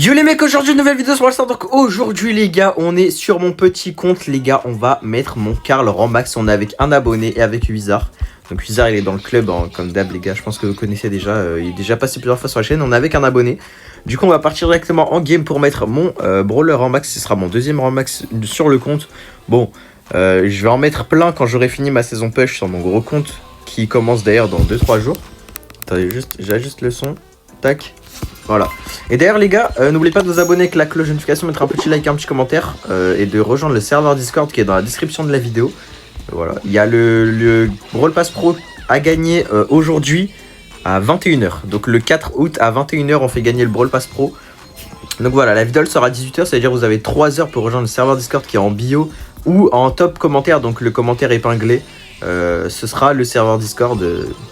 Yo les mecs, aujourd'hui une nouvelle vidéo sur Wallstar. Donc aujourd'hui les gars, on est sur mon petit compte les gars. On va mettre mon Karl rang max. On est avec un abonné et avec Wizard. Donc Wizard il est dans le club hein, comme d'hab les gars. Je pense que vous connaissez déjà, il est déjà passé plusieurs fois sur la chaîne. On est avec un abonné. Du coup on va partir directement en game pour mettre mon brawler rang max. Ce sera mon deuxième rang max sur le compte. Bon, je vais en mettre plein quand j'aurai fini ma saison push sur mon gros compte. Qui commence d'ailleurs dans 2-3 jours. Attendez juste, j'ajuste le son. Tac. Voilà. Et d'ailleurs les gars, n'oubliez pas de vous abonner avec la cloche de notification, mettre un petit like, un petit commentaire et de rejoindre le serveur Discord qui est dans la description de la vidéo. Voilà. Il y a le Brawl Pass Pro à gagner aujourd'hui à 21 h. Donc le 4 août à 21 h on fait gagner le Brawl Pass Pro. Donc voilà, la vidéo elle sera à 18 h, c'est-à-dire vous avez 3 heures pour rejoindre le serveur Discord qui est en bio ou en top commentaire, donc le commentaire épinglé. Ce sera le serveur Discord,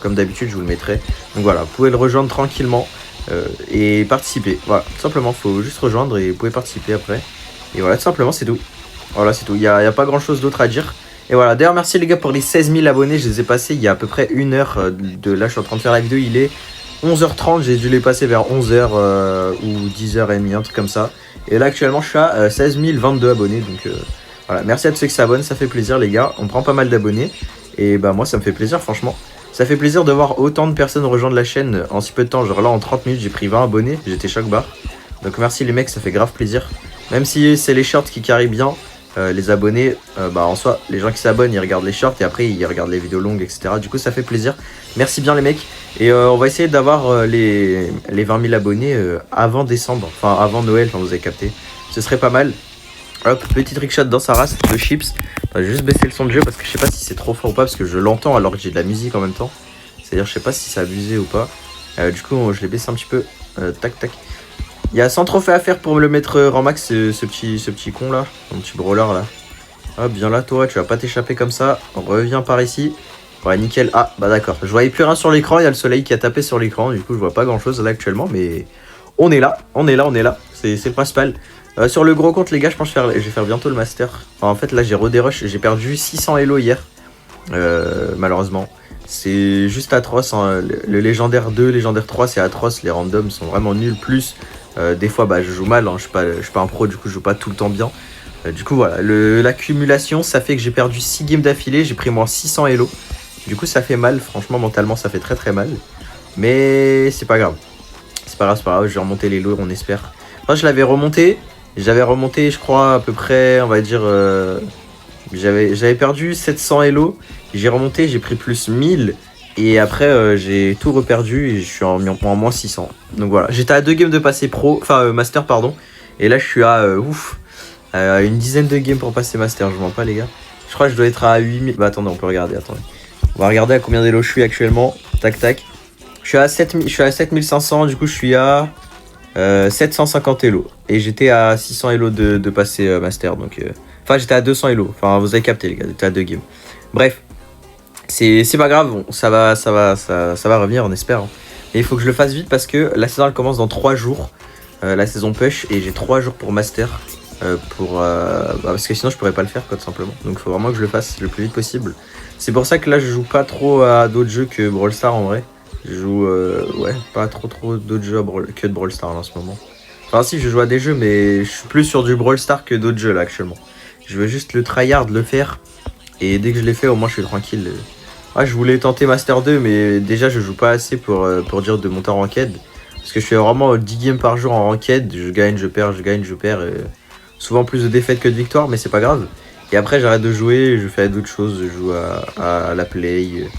comme d'habitude je vous le mettrai. Donc voilà, vous pouvez le rejoindre tranquillement. Et participer, voilà, tout simplement, faut juste rejoindre et vous pouvez participer après. Et voilà, tout simplement, c'est tout. Voilà, c'est tout, il n'y a pas grand chose d'autre à dire. Et voilà, d'ailleurs, merci les gars pour les 16 000 abonnés, je les ai passés il y a à peu près 1 heure de là, je suis en train de faire la vidéo, il est 11 h 30, j'ai dû les passer vers 11 h ou 10 h 30, un truc comme ça. Et là, actuellement, je suis à 16 022 abonnés, donc voilà, merci à tous ceux qui s'abonnent, ça fait plaisir les gars, on prend pas mal d'abonnés. Et bah moi, ça me fait plaisir, franchement. Ça fait plaisir de voir autant de personnes rejoindre la chaîne en si peu de temps. Genre là en 30 minutes j'ai pris 20 abonnés, j'étais choc barre. Donc merci les mecs, ça fait grave plaisir. Même si c'est les shorts qui carrient bien, les abonnés, bah en soi les gens qui s'abonnent ils regardent les shorts et après ils regardent les vidéos longues etc. Du coup ça fait plaisir. Merci bien les mecs. Et on va essayer d'avoir les 20 000 abonnés avant décembre, enfin avant Noël, enfin vous avez capté. Ce serait pas mal. Hop, petit trickshot dans sa race de chips. Je vais juste baisser le son de jeu parce que je sais pas si c'est trop fort ou pas parce que je l'entends alors que j'ai de la musique en même temps. C'est-à-dire je sais pas si c'est abusé ou pas. Du coup je l'ai baissé un petit peu. Tac tac. Il y a 100 trophées à faire pour me le mettre rang max ce petit con là. Mon petit brawler là. Hop, viens là toi, tu vas pas t'échapper comme ça. Reviens par ici. Ouais nickel. Ah bah d'accord. Je voyais plus rien sur l'écran, il y a le soleil qui a tapé sur l'écran. Du coup je vois pas grand chose là actuellement. Mais on est là. C'est le principal. Sur le gros compte les gars, je pense que je vais faire bientôt le master. Enfin, en fait là j'ai redérush, j'ai perdu 600 elo hier. Malheureusement. C'est juste atroce hein. Le légendaire 2, légendaire 3 c'est atroce. Les randoms sont vraiment nuls. Plus des fois bah, je joue mal hein. Je suis pas un pro, du coup je joue pas tout le temps bien. Du coup voilà, l'accumulation ça fait que j'ai perdu 6 games d'affilée. J'ai pris moins 600 elo. Du coup ça fait mal, franchement mentalement ça fait très mal. Mais c'est pas grave. C'est pas grave, je vais remonter les lots on espère. Moi je l'avais remonté. J'avais remonté je crois à peu près, on va dire, j'avais perdu 700 elo, j'ai remonté, j'ai pris plus 1000 et après j'ai tout reperdu et je suis en moins 600. Donc voilà, j'étais à 2 games de passer pro, enfin master pardon, et là je suis à une dizaine de games pour passer master, je mens pas les gars. Je crois que je dois être à 8000, bah attendez on peut regarder, attendez. On va regarder à combien d'élo je suis actuellement, tac tac. Je suis à 7500, du coup je suis à 750 elo et j'étais à 600 elo de passer master donc enfin j'étais à 200 elo, enfin vous avez capté les gars, j'étais à 2 games. Bref, c'est pas grave, bon, ça va revenir on espère hein. Et il faut que je le fasse vite parce que la saison elle commence dans 3 jours, la saison push, et j'ai 3 jours pour master parce que sinon je pourrais pas le faire quoi tout simplement. Donc il faut vraiment que je le fasse le plus vite possible. C'est pour ça que là je joue pas trop à d'autres jeux que Brawl Stars en vrai. Je joue ouais, pas trop d'autres jeux que de Brawl Stars en ce moment. Enfin si, je joue à des jeux mais je suis plus sur du Brawl Stars que d'autres jeux là actuellement. Je veux juste le tryhard, le faire. Et dès que je l'ai fait au moins je suis tranquille. Ouais, je voulais tenter Master 2 mais déjà je joue pas assez pour dire de monter en ranked. Parce que je fais vraiment 10 games par jour en ranked. Je gagne, je perds, je gagne, je perds. Souvent plus de défaites que de victoires mais c'est pas grave. Et après j'arrête de jouer, je fais d'autres choses. Je joue à la play.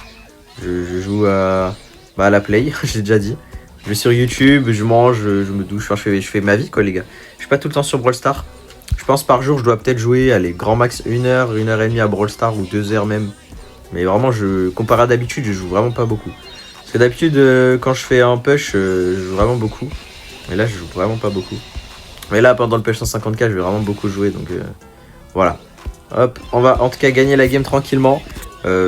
Je joue à la play, j'ai déjà dit. Je vais sur YouTube, je mange, je me douche, enfin, je fais ma vie quoi les gars. Je suis pas tout le temps sur Brawl Stars. Je pense par jour je dois peut-être jouer, allez, grand max 1 heure, 1 heure et demie à Brawl Stars ou 2 heures même. Mais vraiment comparé à d'habitude je joue vraiment pas beaucoup. Parce que d'habitude quand je fais un push je joue vraiment beaucoup. Mais là je joue vraiment pas beaucoup. Mais là pendant le push 150k je vais vraiment beaucoup jouer donc voilà. Hop, on va en tout cas gagner la game tranquillement.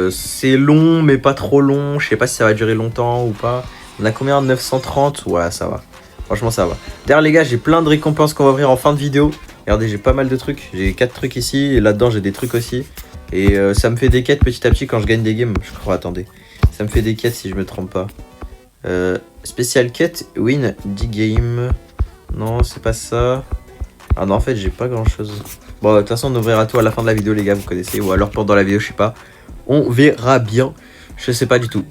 C'est long mais pas trop long, je sais pas si ça va durer longtemps ou pas. On a combien? 930? Ouais ça va, franchement ça va. D'ailleurs les gars j'ai plein de récompenses qu'on va ouvrir en fin de vidéo. Regardez j'ai pas mal de trucs, j'ai 4 trucs ici et là-dedans j'ai des trucs aussi. Et ça me fait des quêtes petit à petit quand je gagne des games, je crois, attendez. Ça me fait des quêtes si je me trompe pas. Spécial quête, win 10 games. Non, c'est pas ça. Ah non, en fait, j'ai pas grand chose. Bon, de toute façon, on ouvrira tout à la fin de la vidéo, les gars, vous connaissez. Ou alors pendant la vidéo, je sais pas. On verra bien. Je sais pas du tout.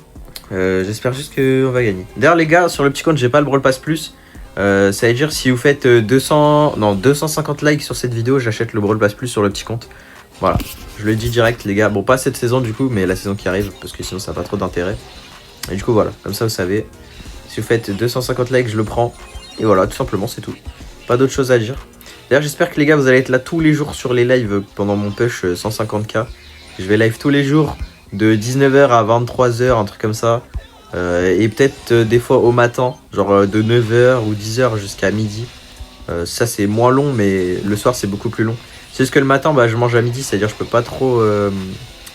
J'espère juste qu'on va gagner. D'ailleurs, les gars, sur le petit compte, j'ai pas le Brawl Pass Plus. Ça veut dire si vous faites 250 likes sur cette vidéo, j'achète le Brawl Pass Plus sur le petit compte. Voilà, je le dis direct, les gars. Bon, pas cette saison du coup, mais la saison qui arrive, parce que sinon ça n'a pas trop d'intérêt. Et du coup, voilà, comme ça vous savez. Si vous faites 250 likes, je le prends. Et voilà, tout simplement, c'est tout. Pas d'autre chose à dire. D'ailleurs, j'espère que les gars, vous allez être là tous les jours sur les lives pendant mon push 150k. Je vais live tous les jours de 19h à 23h, un truc comme ça. Et peut-être des fois au matin, genre de 9h ou 10h jusqu'à midi. Ça, c'est moins long, mais le soir, c'est beaucoup plus long. C'est juste que le matin, bah, je mange à midi, c'est-à-dire je peux pas trop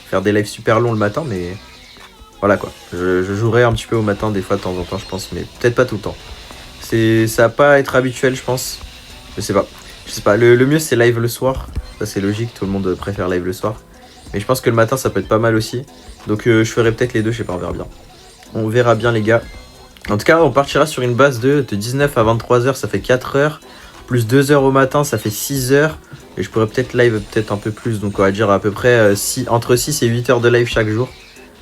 faire des lives super longs le matin, mais voilà quoi. Je jouerai un petit peu au matin des fois de temps en temps, je pense, mais peut-être pas tout le temps. Ça va pas être habituel, je pense. Je sais pas. Je sais pas. Le mieux, c'est live le soir. Ça, c'est logique. Tout le monde préfère live le soir. Mais je pense que le matin, ça peut être pas mal aussi. Donc, je ferai peut-être les deux. Je sais pas, on verra bien. On verra bien, les gars. En tout cas, on partira sur une base de 19 à 23h, ça fait 4 heures. Plus 2 heures au matin, ça fait 6 heures. Et je pourrais peut-être live peut-être un peu plus. Donc, on va dire à peu près entre 6 et 8 heures de live chaque jour.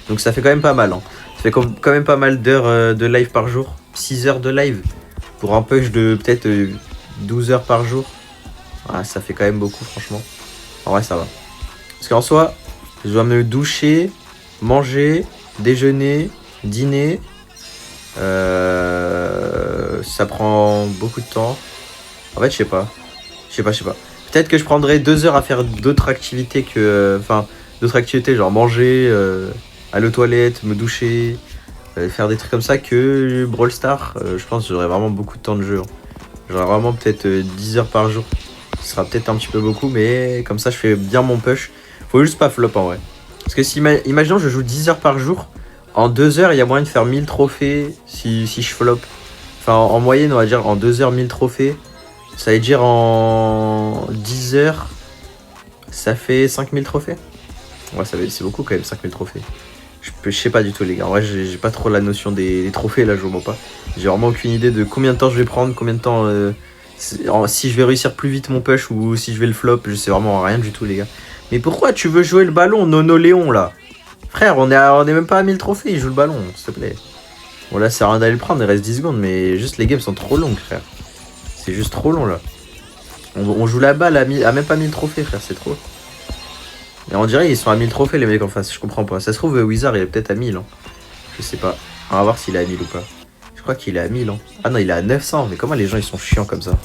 Donc, ça fait quand même pas mal. Hein. Ça fait quand même pas mal d'heures de live par jour. 6 heures de live. Pour un push de peut-être 12 heures par jour. Ah, ça fait quand même beaucoup, franchement. En vrai, ça va. Parce qu'en soi, je dois me doucher, manger, déjeuner, dîner. Ça prend beaucoup de temps. En fait, je sais pas. Peut-être que je prendrais 2 heures à faire d'autres activités que... Enfin, d'autres activités, genre manger, aller aux toilettes, me doucher, faire des trucs comme ça que Brawl Stars. Je pense que j'aurais vraiment beaucoup de temps de jeu. Hein. J'aurais vraiment peut-être 10 heures par jour. Ce sera peut-être un petit peu beaucoup, mais comme ça, je fais bien mon push. Faut juste pas flop en vrai. Parce que si, imaginons, je joue 10 heures par jour. En 2 heures, il y a moyen de faire 1000 trophées si je flop. Enfin, en moyenne, on va dire en 2 heures, 1000 trophées. Ça veut dire en 10 heures, ça fait 5000 trophées. Ouais, c'est beaucoup quand même, 5000 trophées. Je sais pas du tout, les gars. En vrai, j'ai pas trop la notion des trophées, là, je vois pas. J'ai vraiment aucune idée de combien de temps je vais prendre, combien de temps... si je vais réussir plus vite mon push ou si je vais le flop, je sais vraiment rien du tout, les gars. Mais pourquoi tu veux jouer le ballon, Nono Léon, là? Frère, on est même pas à 1000 trophées, il joue le ballon, s'il te plaît. Bon, là, ça sert à rien d'aller le prendre, il reste 10 secondes, mais juste les games sont trop longues, frère. C'est juste trop long, là. On joue la balle à même pas 1000 trophées, frère, c'est trop. Et on dirait ils sont à 1000 trophées, les mecs en face, je comprends pas. Ça se trouve, Wizard, il est peut-être à 1000, hein. Je sais pas. On va voir s'il est à 1000 ou pas. Je crois qu'il est à 1000, hein. Ah non, il est à 900, mais comment les gens, ils sont chiants comme ça?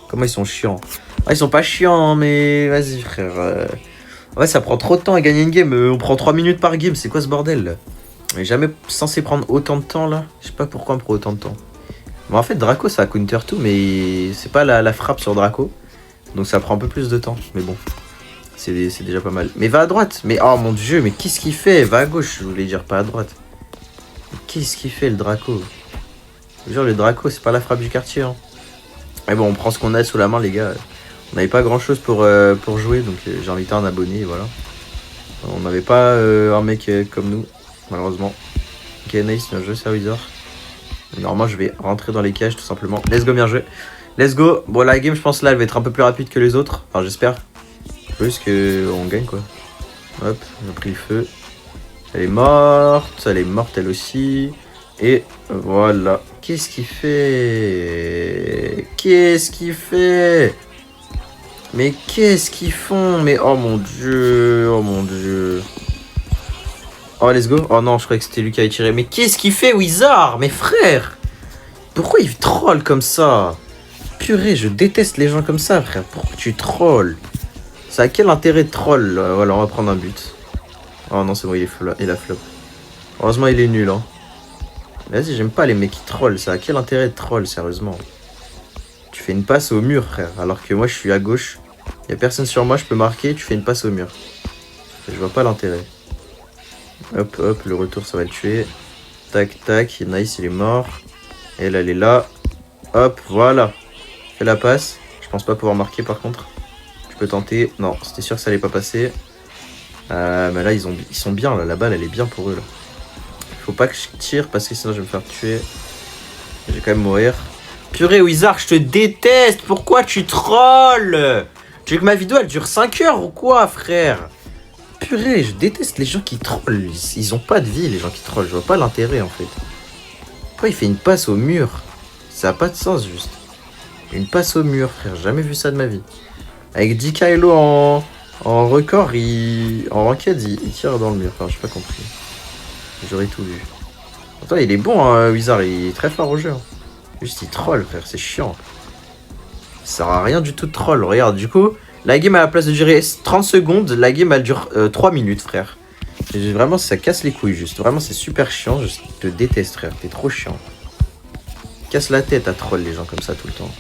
Comment ils sont chiants? Ah, ils sont pas chiants, mais vas-y, frère. Ouais, ça prend trop de temps à gagner une game. On prend 3 minutes par game. C'est quoi ce bordel là? On est jamais censé prendre autant de temps là. Je sais pas pourquoi on prend autant de temps. Bon, en fait, Draco ça a counter tout, mais c'est pas la frappe sur Draco. Donc ça prend un peu plus de temps. Mais bon, c'est déjà pas mal. Mais va à droite. Mais oh mon dieu, mais qu'est-ce qu'il fait? Va à gauche, je voulais dire pas à droite. Qu'est-ce qu'il fait le Draco? Genre, le Draco, c'est pas la frappe du quartier. Hein. Mais bon, on prend ce qu'on a sous la main, les gars. On n'avait pas grand chose pour jouer, donc j'ai invité un abonné, voilà. On n'avait pas un mec comme nous, malheureusement. Ok, nice, bien joué, Wizard. Normalement, je vais rentrer dans les cages, tout simplement. Let's go, bien joué. Let's go. Bon, la game, je pense, là, elle va être un peu plus rapide que les autres. Enfin, j'espère. Juste qu'on gagne, quoi. Hop, on a pris le feu. Elle est morte elle aussi. Et voilà. Qu'est-ce qu'il fait? Qu'est-ce qu'il fait? Mais qu'est-ce qu'ils font? Mais oh mon dieu, oh mon dieu. Oh let's go. Oh non, je croyais que c'était lui qui avait tiré. Mais qu'est-ce qu'il fait Wizard? Mais frère, pourquoi il troll comme ça? Purée, je déteste les gens comme ça, frère. Pourquoi tu trolls? Ça a quel intérêt de troll? Voilà, on va prendre un but. Oh non, c'est bon, il a flop. Heureusement, il est nul, hein. Vas-y, j'aime pas les mecs qui trollent. Ça a quel intérêt de troll, sérieusement? Tu fais une passe au mur, frère. Alors que moi, je suis à gauche. Y a personne sur moi, je peux marquer. Tu fais une passe au mur. Je vois pas l'intérêt. Hop, hop, le retour, ça va le tuer. Tac, tac. Nice, il est mort. Elle, elle est là. Hop, voilà. Fais la passe. Je pense pas pouvoir marquer, par contre. Je peux tenter. Non, c'était sûr que ça allait pas passer. Mais là, ils sont bien, là. La balle, elle est bien pour eux, là. Faut pas que je tire parce que sinon, je vais me faire tuer. Je vais quand même mourir. Purée, Wizard, je te déteste. Pourquoi tu trolls? Tu veux que ma vidéo elle dure 5 heures ou quoi, frère? Purée, je déteste les gens qui trollent. Ils ont pas de vie, les gens qui trollent. Je vois pas l'intérêt en fait. Pourquoi il fait une passe au mur? Ça a pas de sens juste. Une passe au mur, frère. J'ai jamais vu ça de ma vie. Avec DKLO en record, en ranked, il tire dans le mur. Enfin, j'ai pas compris. J'aurais tout vu. Attends, il est bon, hein, Wizard. Il est très fort au jeu. Hein. Juste, il troll, frère. C'est chiant. Ça sert à rien du tout de troll. Regarde, du coup, la game à la place de durer 30 secondes, la game elle dure 3 minutes, frère. Et vraiment, ça casse les couilles, juste. Vraiment, c'est super chiant. Je te déteste, frère. T'es trop chiant. Casse la tête à troll les gens comme ça tout le temps.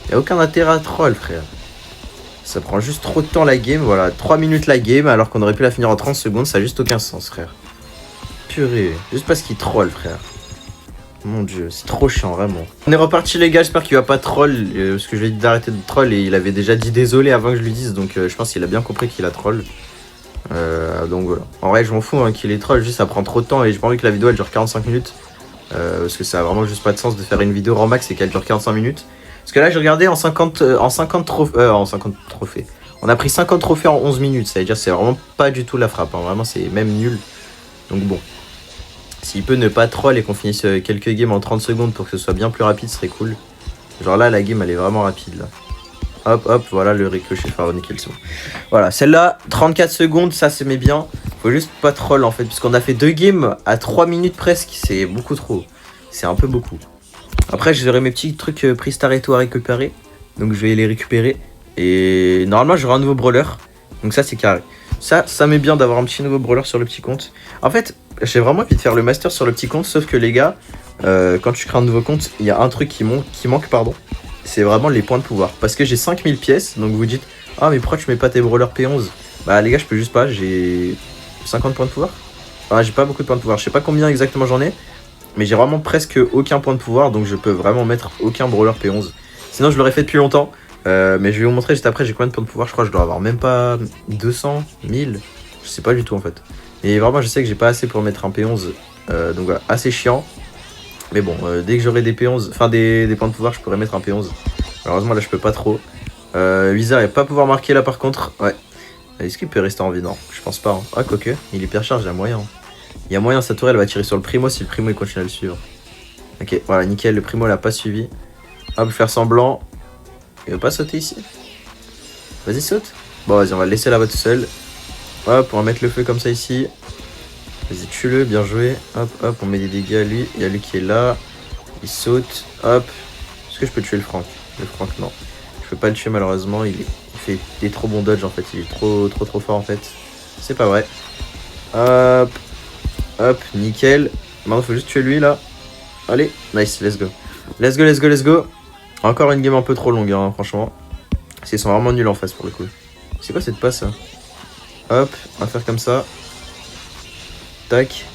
Y'a aucun intérêt à troll, frère. Ça prend juste trop de temps la game. Voilà, 3 minutes la game alors qu'on aurait pu la finir en 30 secondes. Ça a juste aucun sens, frère. Purée. Juste parce qu'il troll, frère. Mon dieu, c'est trop chiant, vraiment. On est reparti, les gars. J'espère qu'il va pas troll. Parce que je lui ai dit d'arrêter de troll et il avait déjà dit désolé avant que je lui dise. Donc je pense qu'il a bien compris qu'il a troll. Donc voilà. En vrai, je m'en fous hein, qu'il est troll. Juste ça prend trop de temps et j'ai pas envie que la vidéo elle dure 45 minutes. Parce que ça a vraiment juste pas de sens de faire une vidéo en max et qu'elle dure 45 minutes. Parce que là, j'ai regardé en 50 trophées. On a pris 50 trophées en 11 minutes. Ça veut dire que c'est vraiment pas du tout la frappe. Hein. Vraiment, c'est même nul. Donc bon. S'il peut ne pas troll et qu'on finisse quelques games en 30 secondes pour que ce soit bien plus rapide, ce serait cool. Genre là, la game, elle est vraiment rapide, là. Hop, hop, voilà le ricochet. Enfin, nickel son. Voilà, celle-là, 34 secondes, ça, se met bien. Faut juste pas troll, en fait. Puisqu'on a fait 2 games à 3 minutes presque. C'est beaucoup trop. C'est un peu beaucoup. Après, j'aurai mes petits trucs Pristar et tout à récupérer. Donc, je vais les récupérer. Et normalement, j'aurai un nouveau brawler. Donc, ça, c'est carré. Ça m'est bien d'avoir un petit nouveau brawler sur le petit compte. En fait, j'ai vraiment envie de faire le master sur le petit compte. Sauf que, les gars, quand tu crées un nouveau compte, il y a un truc qui manque, pardon. C'est vraiment les points de pouvoir. Parce que j'ai 5000 pièces. Donc, vous dites, ah, mais pourquoi tu mets pas tes brawlers P11? Bah, les gars, je peux juste pas. J'ai 50 points de pouvoir. Enfin, j'ai pas beaucoup de points de pouvoir. Je sais pas combien exactement j'en ai. Mais j'ai vraiment presque aucun point de pouvoir, donc je peux vraiment mettre aucun brawler P11. Sinon je l'aurais fait depuis longtemps, mais je vais vous montrer juste après j'ai combien de points de pouvoir. Je crois que je dois avoir même pas 200, 1000, je sais pas du tout en fait. Et vraiment je sais que j'ai pas assez pour mettre un P11, donc voilà, assez chiant. Mais bon, dès que j'aurai des P11, enfin des points de pouvoir, je pourrais mettre un P11. Malheureusement là je peux pas trop. Wizard il va pas pouvoir marquer là par contre, ouais. Est-ce qu'il peut rester en vie? Non, je pense pas. Hein. Ah quoique, il est hyper charge, il y a moyen. Il y a moyen, sa tour elle va tirer sur le primo si le primo il continue à le suivre. Ok, voilà, nickel, le primo l'a pas suivi. Hop, faire semblant. Il veut pas sauter ici. Vas-y, saute. Bon, vas-y, on va le laisser là-bas tout seul. Hop, on va mettre le feu comme ça ici. Vas-y, tue-le, bien joué. Hop, hop, on met des dégâts à lui. Il y a lui qui est là. Il saute. Hop. Est-ce que je peux tuer le Franck? Le Franck, non. Je peux pas le tuer malheureusement. Il fait des trop bons dodges en fait. Il est trop fort en fait. C'est pas vrai. Hop. Hop, nickel. Maintenant, faut juste tuer lui là. Allez, nice, let's go. Let's go, let's go, let's go. Encore une game un peu trop longue, hein, franchement. Ils sont vraiment nuls en face pour le coup. C'est quoi cette passe? Hop, on va faire comme ça. Tac.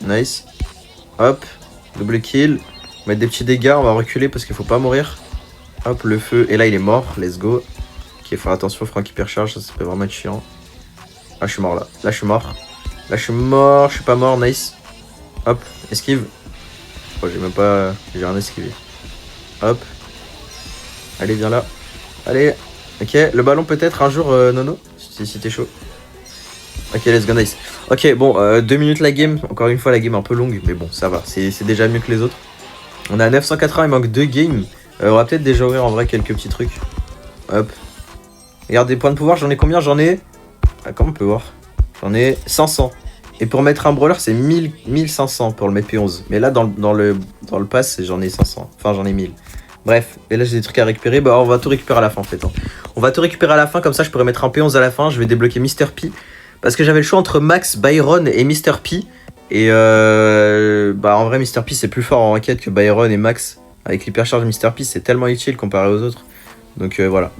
Nice. Hop, double kill. On va mettre des petits dégâts, on va reculer parce qu'il faut pas mourir. Hop, le feu. Et là, il est mort, let's go. Ok, faut faire attention, Franck hypercharge, ça peut vraiment être chiant. Ah, je suis mort là. Là, je suis mort. Là, je suis mort, je suis pas mort, nice. Hop, esquive. Oh, j'ai même pas. J'ai rien esquivé. Hop. Allez, viens là. Allez. Ok, le ballon peut-être un jour, Nono, si t'es chaud. Ok, let's go, nice. Ok, bon, 2 minutes la game. Encore une fois, la game est un peu longue, mais bon, ça va. C'est déjà mieux que les autres. On est à 980, il manque 2 games. On va peut-être déjà ouvrir en vrai quelques petits trucs. Hop. Regarde, des points de pouvoir, j'en ai combien? J'en ai. Ah, comment on peut voir? J'en ai 500. Et pour mettre un brawler, c'est 1500 pour le mettre P11. Mais là, dans le pass, j'en ai 500. Enfin, j'en ai 1000. Bref, et là, j'ai des trucs à récupérer. Bah, on va tout récupérer à la fin, en fait. Hein. On va tout récupérer à la fin, comme ça, je pourrais mettre un P11 à la fin. Je vais débloquer Mr. P. Parce que j'avais le choix entre Max, Byron et Mr. P. Et bah, en vrai, Mr. P, c'est plus fort en ranked que Byron et Max. Avec l'hypercharge Mr. P, c'est tellement utile comparé aux autres. Donc, voilà.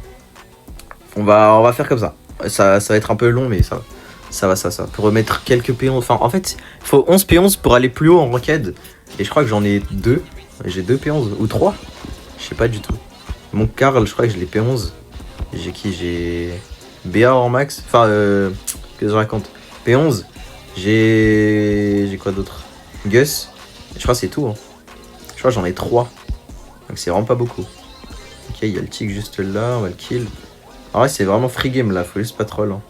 On va faire comme ça. Ça va être un peu long, mais ça va. Ça va. Pour remettre quelques P11. Enfin, en fait, il faut 11 P11 pour aller plus haut en ranked. Et je crois que j'en ai 2. J'ai 2 P11. Ou 3. Je sais pas du tout. Mon Karl, je crois que je l'ai P11. J'ai qui? J'ai BA en max. Enfin, qu'est-ce que je raconte? P11. J'ai quoi d'autre? Gus. Je crois que c'est tout. Hein. Je crois que j'en ai 3. Donc c'est vraiment pas beaucoup. Ok, il y a le tic juste là, on va le kill. En vrai, c'est vraiment free game là, faut juste pas troll. Hein.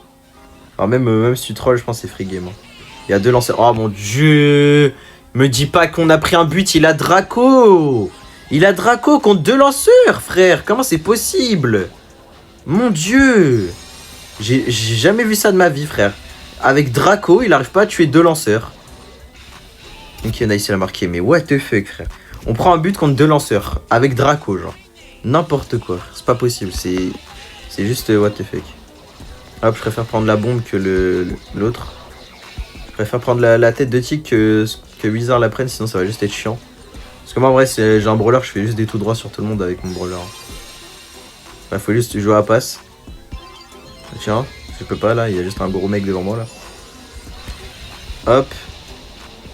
Alors même si tu troll, je pense que c'est free game. Hein. Il y a 2 lanceurs. Oh mon dieu! Me dis pas qu'on a pris un but, il a Draco! Il a Draco contre 2 lanceurs, frère! Comment c'est possible? Mon dieu! J'ai jamais vu ça de ma vie, frère. Avec Draco, il arrive pas à tuer 2 lanceurs. Ok, nice, il a marqué. Mais what the fuck, frère. On prend un but contre 2 lanceurs. Avec Draco, genre. N'importe quoi. C'est pas possible. C'est juste what the fuck. Hop, je préfère prendre la bombe que l'autre. Je préfère prendre la tête de tic que Wizard la prenne, sinon ça va juste être chiant. Parce que moi, en vrai, j'ai un brawler, je fais juste des tout droits sur tout le monde avec mon brawler. Bah, faut juste jouer à passe. Tiens, je peux pas là, il y a juste un gros mec devant moi là. Hop.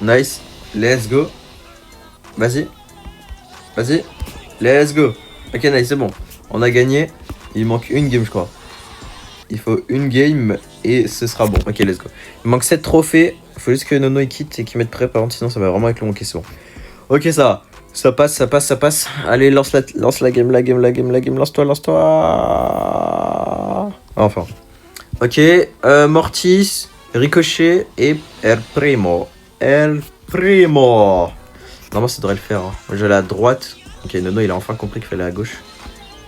Nice. Let's go. Vas-y. Vas-y. Let's go. Ok, nice, c'est bon. On a gagné. Il manque une game, je crois. Il faut une game et ce sera bon. Ok, let's go. Il manque 7 trophées. Il faut juste que Nono il quitte et qu'il mette prêt par contre, sinon ça va vraiment être long. Ok, c'est bon. Ok, ça va. Ça passe, ça passe, ça passe. Allez, lance la game, lance-toi. Enfin. Ok, Mortis, Ricochet et El Primo. Normalement, ça devrait le faire. Hein. Moi, j'allais à droite. Ok, Nono, il a enfin compris qu'il fallait à gauche.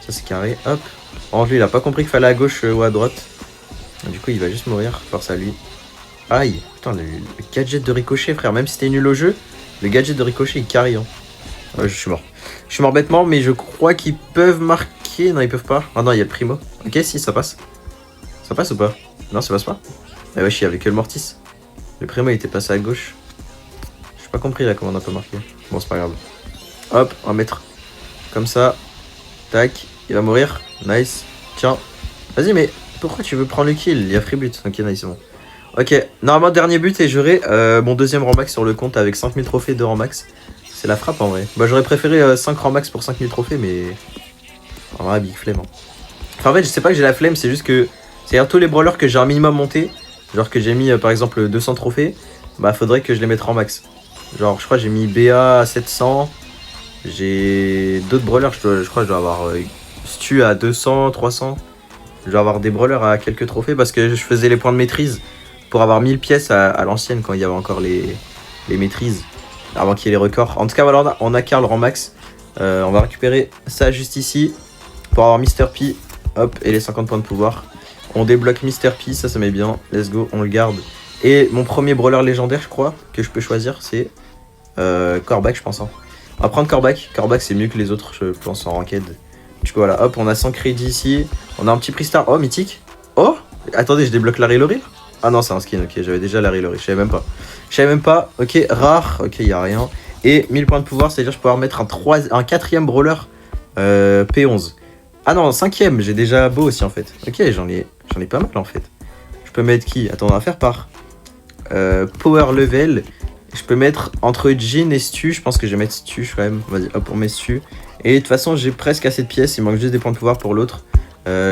Ça, c'est carré. Hop. En lui, il a pas compris qu'il fallait à gauche ou à droite. Du coup, il va juste mourir. Force à lui. Aïe. Putain, le gadget de Ricochet, frère. Même si t'es nul au jeu, le gadget de Ricochet, il carry. Hein. Ouais, je suis mort. Je suis mort bêtement, mais je crois qu'ils peuvent marquer. Non, ils peuvent pas. Ah non, il y a le Primo. Ok, si, ça passe. Ça passe ou pas? Non, ça passe pas. Ah ouais, je suis avec le Mortis. Le Primo, il était passé à gauche. J'ai pas compris là comment on a pas marqué. Bon, c'est pas grave. Hop, on va mettre comme ça. Tac, il va mourir. Nice. Tiens. Vas-y, mais pourquoi tu veux prendre le kill? Il y a free but. Ok, nice, c'est bon. Ok, normalement, dernier but et j'aurai mon deuxième rang max sur le compte avec 5000 trophées de rang max. C'est la frappe en vrai. Bah, j'aurais préféré 5 rangs max pour 5000 trophées, mais. En vrai, big flemme. Hein. Enfin, en fait, je sais pas que j'ai la flemme, c'est juste que. C'est-à-dire, tous les brawlers que j'ai un minimum monté, genre que j'ai mis par exemple 200 trophées, bah, faudrait que je les mette en max. Genre, je crois que j'ai mis BA à 700. J'ai d'autres brawlers, je crois que je dois avoir Stu à 200, 300. Je dois avoir des brawlers à quelques trophées parce que je faisais les points de maîtrise pour avoir 1000 pièces à l'ancienne quand il y avait encore les maîtrises. Avant qu'il y ait les records. En tout cas, voilà, on a Karl rang max. On va récupérer ça juste ici pour avoir Mr. P. Hop, et les 50 points de pouvoir. On débloque Mr. P, ça met bien. Let's go, on le garde. Et mon premier brawler légendaire, je crois, que je peux choisir, c'est Corbac, je pense. Hein. On va prendre Corbac. Corbac, c'est mieux que les autres, je pense, en ranked. Du coup, voilà, hop, on a 100 crédits ici. On a un petit prix star. Oh, mythique. Oh, attendez, je débloque Larry Lorry. Ah non, c'est un skin, ok, j'avais déjà Larry Lorry, je savais même pas. Ok, rare, ok, y a rien. Et 1000 points de pouvoir, c'est-à-dire que je peux remettre un 4ème brawler P11. Ah non, 5ème, j'ai déjà beau aussi en fait. Ok, j'en ai pas mal en fait. Je peux mettre qui? Attends, on va faire par power level. Je peux mettre entre Jin et Stu, je pense que je vais mettre Stu quand même. Vas-y, hop, on met Stu. Et de toute façon, j'ai presque assez de pièces, il manque juste des points de pouvoir pour l'autre.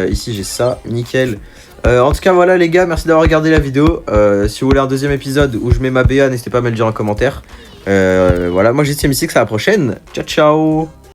Ici, j'ai ça, nickel. En tout cas, voilà les gars, merci d'avoir regardé la vidéo. Si vous voulez un deuxième épisode où je mets ma BA, n'hésitez pas à me le dire en commentaire. Voilà, moi j'étais Mystique, à la prochaine. Ciao, ciao.